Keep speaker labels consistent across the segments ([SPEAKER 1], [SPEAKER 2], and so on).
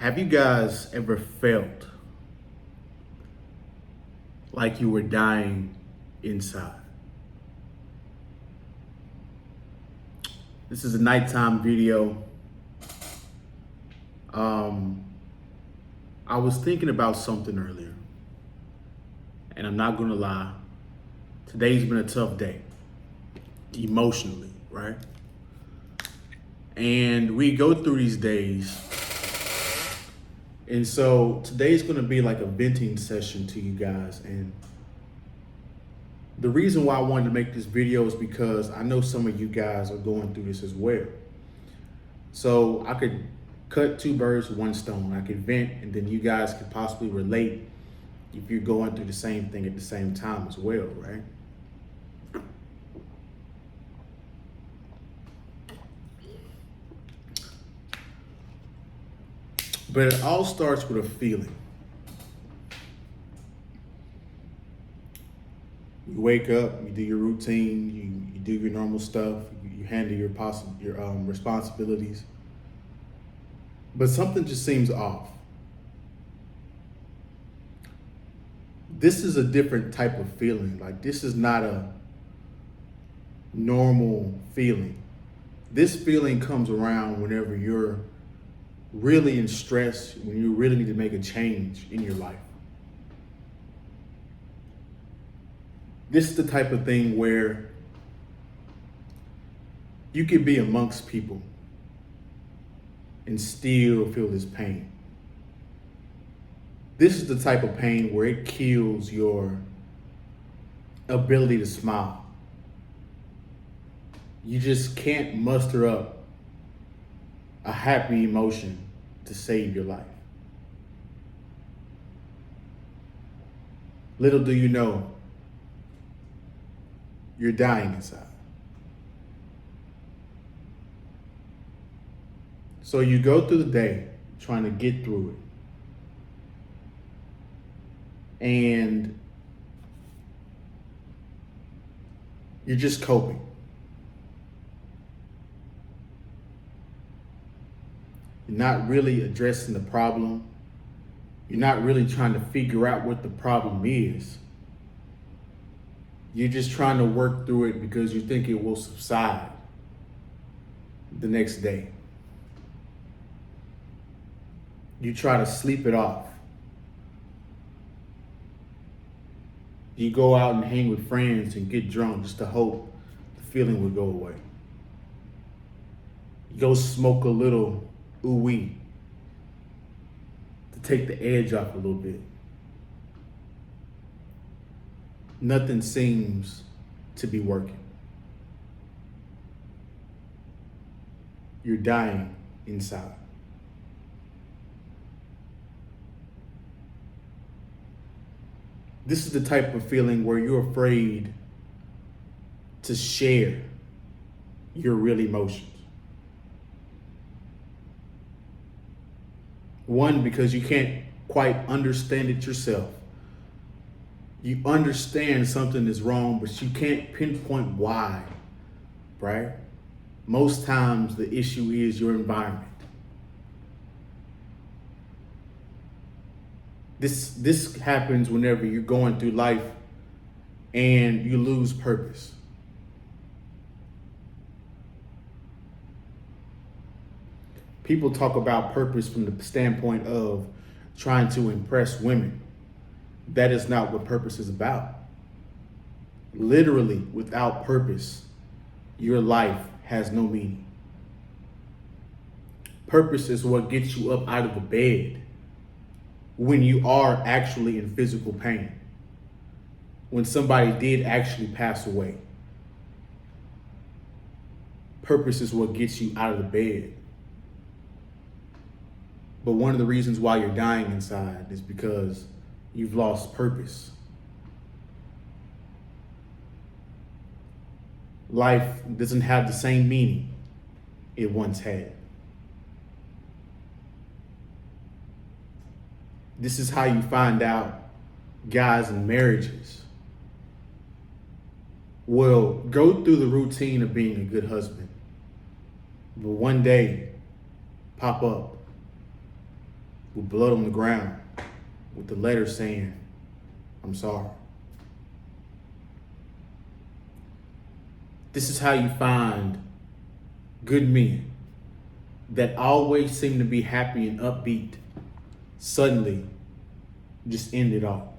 [SPEAKER 1] Have you guys ever felt like you were dying inside? This is a nighttime video. I was thinking about something earlier, and I'm not gonna lie, today's been a tough day, emotionally, right? And we go through these days, and so today's gonna be like a venting session to you guys. And the reason why I wanted to make this video is because I know some of you guys are going through this as well. So I could cut two birds with one stone. I could vent, and then you guys could possibly relate if you're going through the same thing at the same time as well, right? But it all starts with a feeling. You wake up, you do your routine, you do your normal stuff, you handle your responsibilities, but something just seems off. This is a different type of feeling. Like, this is not a normal feeling. This feeling comes around whenever you're really in stress, when you really need to make a change in your life. This is the type of thing where you can be amongst people and still feel this pain. This is the type of pain where it kills your ability to smile. You just can't muster up a happy emotion to save your life. Little do you know, you're dying inside. So you go through the day trying to get through it. And you're just coping. You're not really addressing the problem. You're not really trying to figure out what the problem is. You're just trying to work through it because you think it will subside the next day. You try to sleep it off. You go out and hang with friends and get drunk just to hope the feeling would go away. You go smoke a little ooh-wee to take the edge off a little bit. Nothing seems to be working. You're dying inside. This is the type of feeling where you're afraid to share your real emotions. One, because you can't quite understand it yourself. You understand something is wrong, but you can't pinpoint why, right? Most times the issue is your environment. This happens whenever you're going through life and you lose purpose. People talk about purpose from the standpoint of trying to impress women. That is not what purpose is about. Literally, without purpose, your life has no meaning. Purpose is what gets you up out of the bed when you are actually in physical pain, when somebody did actually pass away. Purpose is what gets you out of the bed. But one of the reasons why you're dying inside is because you've lost purpose. Life doesn't have the same meaning it once had. This is how you find out guys in marriages will go through the routine of being a good husband, but one day pop up with blood on the ground, with the letter saying, "I'm sorry." This is how you find good men that always seem to be happy and upbeat, suddenly just end it all.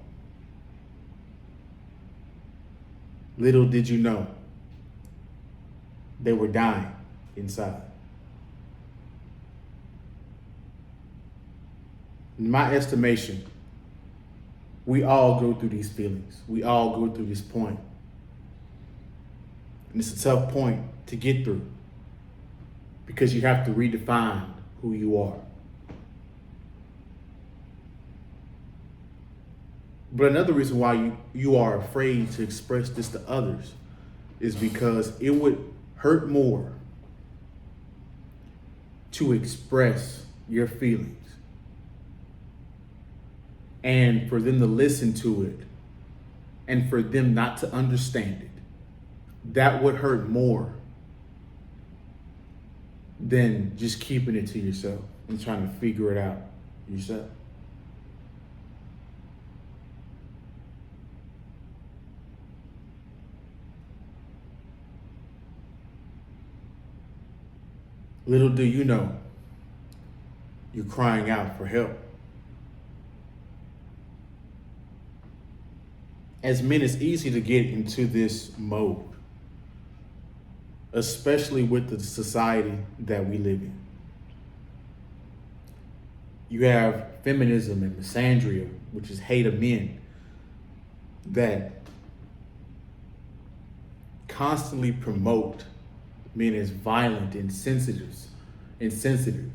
[SPEAKER 1] Little did you know, they were dying inside. In my estimation, we all go through these feelings. We all go through this point. And it's a tough point to get through because you have to redefine who you are. But another reason why you are afraid to express this to others is because it would hurt more to express your feelings and for them to listen to it and for them not to understand it. That would hurt more than just keeping it to yourself and trying to figure it out yourself. Little do you know, you're crying out for help. As men, it's easy to get into this mode, especially with the society that we live in. You have feminism and misandria, which is hate of men, that constantly promote men as violent, insensitive,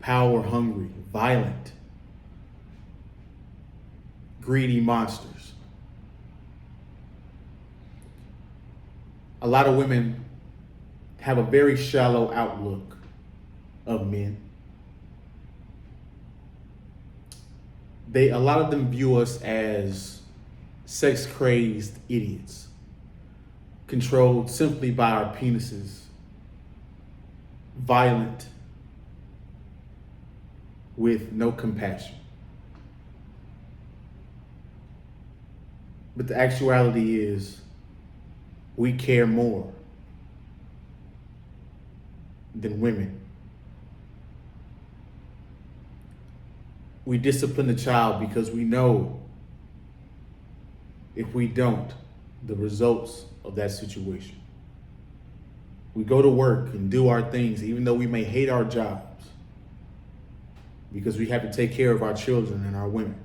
[SPEAKER 1] power hungry, violent, greedy monsters. A lot of women have a very shallow outlook of men. A lot of them view us as sex-crazed idiots, controlled simply by our penises, violent, with no compassion. But the actuality is, we care more than women. We discipline the child because we know if we don't, the results of that situation. We go to work and do our things, even though we may hate our jobs, because we have to take care of our children and our women.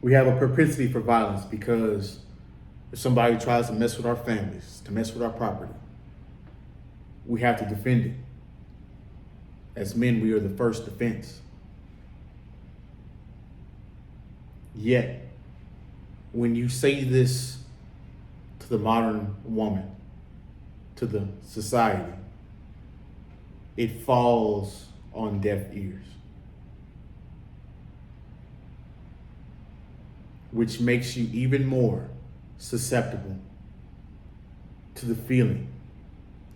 [SPEAKER 1] We have a propensity for violence because if somebody tries to mess with our families, to mess with our property, we have to defend it. As men, we are the first defense. Yet, when you say this to the modern woman, to the society, it falls on deaf ears, which makes you even more susceptible to the feeling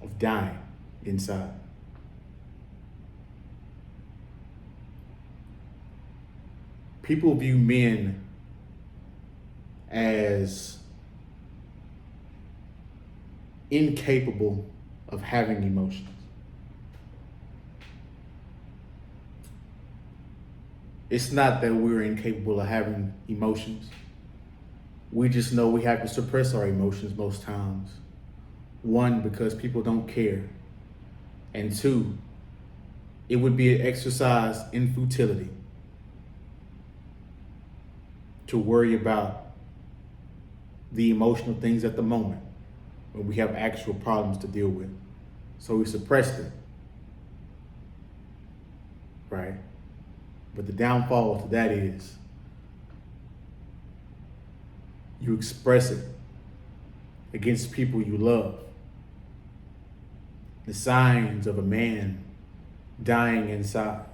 [SPEAKER 1] of dying inside. People view men as incapable of having emotions. It's not that we're incapable of having emotions. We just know we have to suppress our emotions most times. One, because people don't care. And two, it would be an exercise in futility to worry about the emotional things at the moment when we have actual problems to deal with. So we suppress them, right? But the downfall to that is you express it against people you love. The signs of a man dying inside.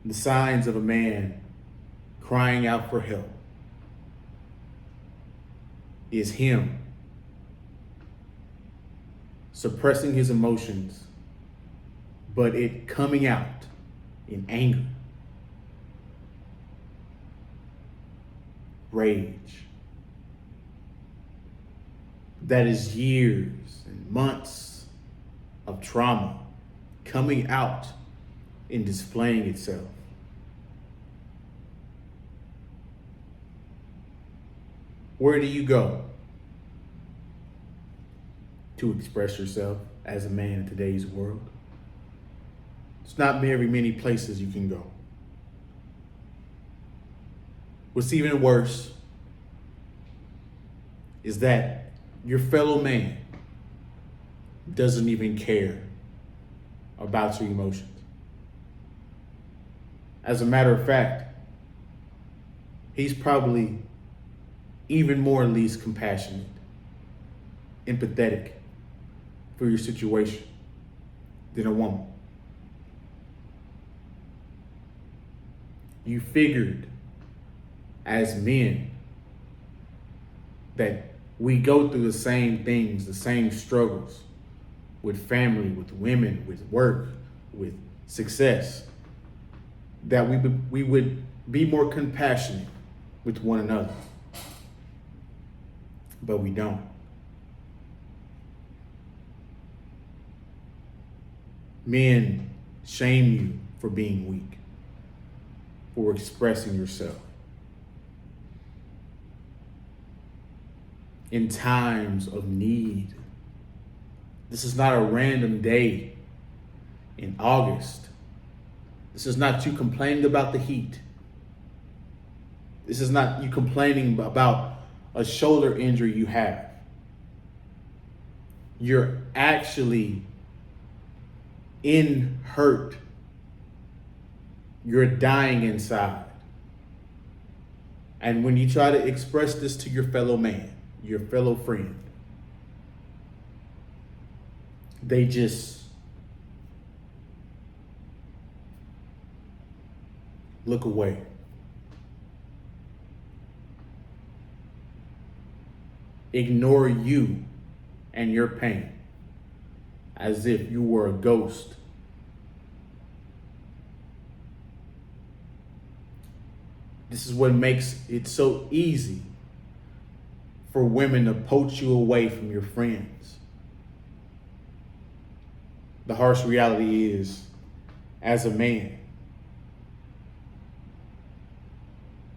[SPEAKER 1] The signs of a man crying out for help is him suppressing his emotions but it coming out in anger, rage. That is years and months of trauma coming out and displaying itself. Where do you go to express yourself as a man in today's world? It's not very many places you can go. What's even worse is that your fellow man doesn't even care about your emotions. As a matter of fact, he's probably even more least compassionate, empathetic for your situation than a woman. You figured as men that we go through the same things, the same struggles with family, with women, with work, with success, that we would be more compassionate with one another. But we don't. Men shame you for being weak, for expressing yourself. In times of need. This is not a random day in August. This is not you complaining about the heat. This is not you complaining about a shoulder injury you have. You're actually in hurt. You're dying inside. And when you try to express this to your fellow man, your fellow friend, they just look away. Ignore you and your pain as if you were a ghost. This is what makes it so easy for women to poach you away from your friends. The harsh reality is, as a man,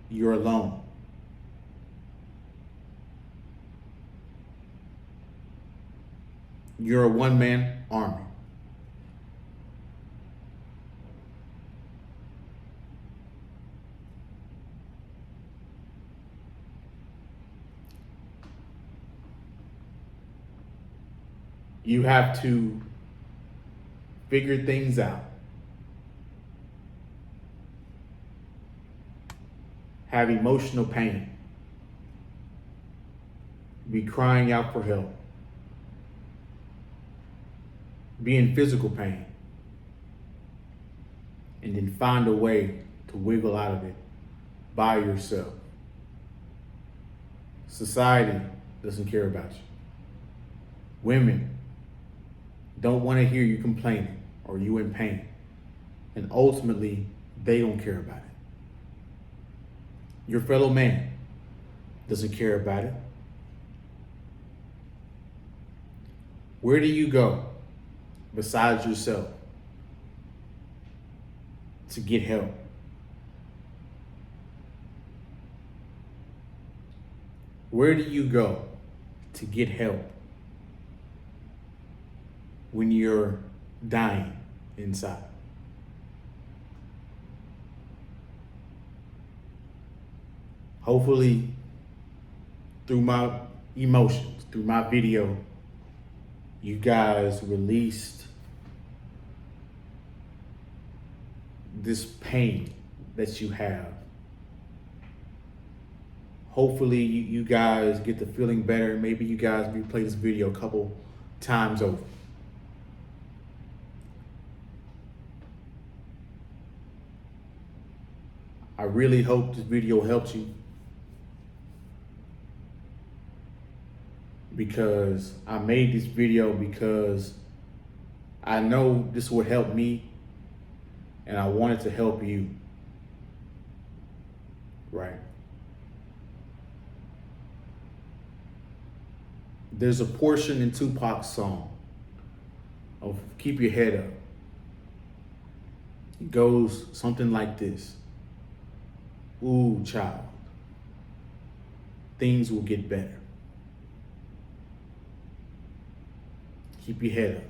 [SPEAKER 1] you're alone. You're a one-man army. You have to figure things out. Have emotional pain. Be crying out for help. Be in physical pain. And then find a way to wiggle out of it by yourself. Society doesn't care about you. Women don't want to hear you complaining or you in pain. And ultimately, they don't care about it. Your fellow man doesn't care about it. Where do you go besides yourself to get help? Where do you go to get help when you're dying inside? Hopefully, through my emotions, through my video, you guys released this pain that you have. Hopefully you guys get the feeling better. Maybe you guys replay this video a couple times over. I really hope this video helps you, because I made this video because I know this would help me, and I wanted to help you. Right? There's a portion in Tupac's song of Keep Your Head Up. It goes something like this. Ooh, child, things will get better. Keep your head up.